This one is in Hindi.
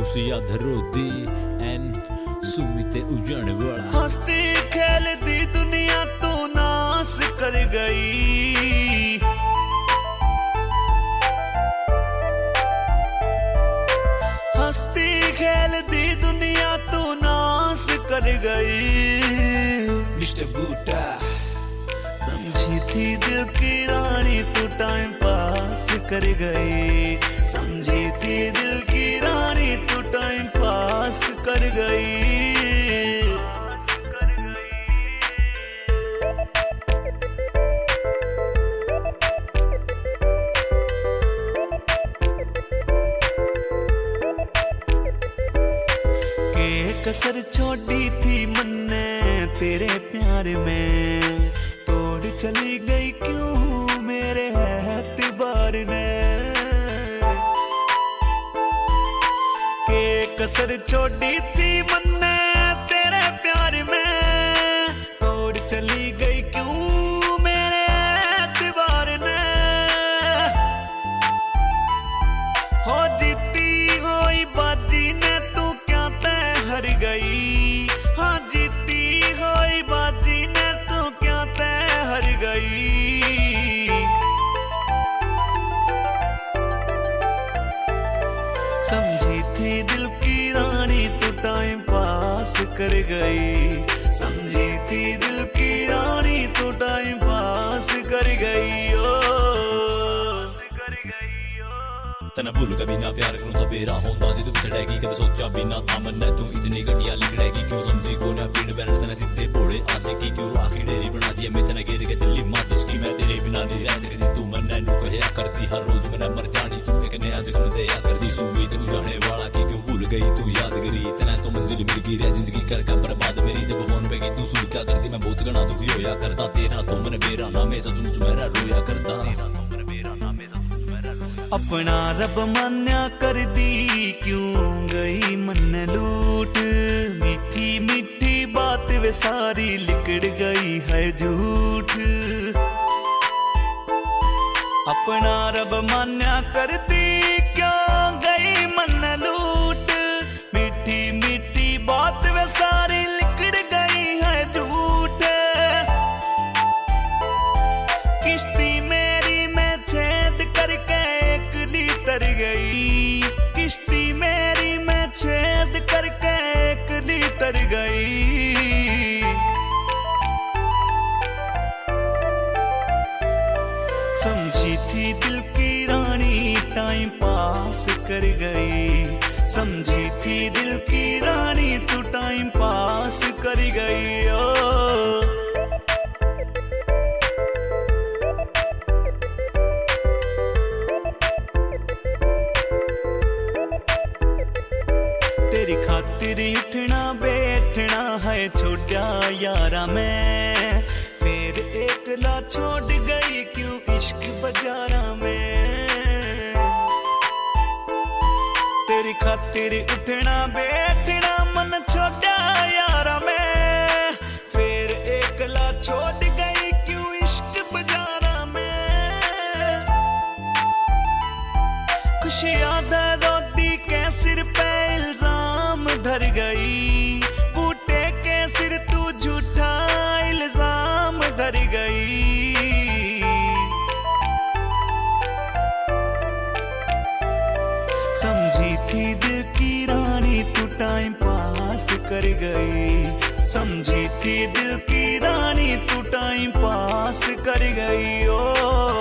खुशियां धरोदी एन सुमिते उजड़ वाला हंसती खेलती दुनिया तो नाश कर गई। हंसती खेलती दुनिया तो नाश कर गई। मिस्टर बूटा समझी थी दिल की रानी तू टाइम पास कर गई। समझी थी दिल की रानी तू टाइम पास कर गई। कसर छोड़ी थी मन्ने तेरे प्यार में, तोड़ चली गई क्यों मेरे एतबार में। के कसर छोड़ी थी मन्ने तेरे प्यार में, तोड़ चली गई क्यों मेरे एतबार में। हो जीती होई बाजी ने तू क्या तय हार गई। हाँ जीती होई बाजी ने तू क्या तय हार गई। समझी थी दिल की रानी तू टाइम पास कर गई। समझी थी दिल की रानी तू टाइम पास कर गई। तना भूल कभी ना प्यार करूं तो बेरा होंदा जी तू बिछड़ेगी कभी सोचा बिना था मन तू इतनी घटिया लिखड़ेगी क्यों। समझी को ना पीड़ बैठ तना सीधे भोड़े आसे की क्यों आखिर डेरी बना दिया मैं तना गिर के दिल्ली माचिस की। मैं तेरे बिना नहीं रह सकती तू मन नैनू कहया करती हर रोज मैंने मर जानी तू एक नया जख्म दया कर दी। सुई तू जाने वाला की क्यों भूल गई तू यादगिरी तना तो मंजिल मिल गई रह जिंदगी कर का बर्बाद मेरी। जब फोन पे गई तू सुन क्या करती मैं बहुत घना दुखी होया करता। तेरा तो मन मेरा नाम है सचमुच मेरा रोया करता। अपना रब मान्या कर दी क्यों गई मन लूट। मीठी मीठी बात वे सारी लिकड़ गई है झूठ। अपना रब मान्या कर दी क्यों गई मन लूट। मीठी मीठी बात वे सारी लिकड़ गई है झूठ। किश्ती मेरी मैं छेद करके तर गई। किश्ती मेरी मैं छेद करके एकली तर गई। समझी थी दिल की रानी टाइम पास कर गई। समझी थी दिल की रानी तू टाइम पास कर गई। तेरी खातिर उठना बैठना है छोड़ा यारा मैं। फिर एकला छोड़ गई क्यों इश्क बाजारा में। तेरी खातिर उठना बैठना मन छोड़ा यारा मैं। फिर एकला छोड़ गई क्यों इश्क बाजारा में। खुशियां रोटी के सिर पे इल्जाम धर गई। बूटे के सिर तू झूठा इल्जाम धर गई। समझी थी दिल की रानी तू टाइम पास कर गई। समझी थी दिल की रानी तू टाइम पास कर गई। ओ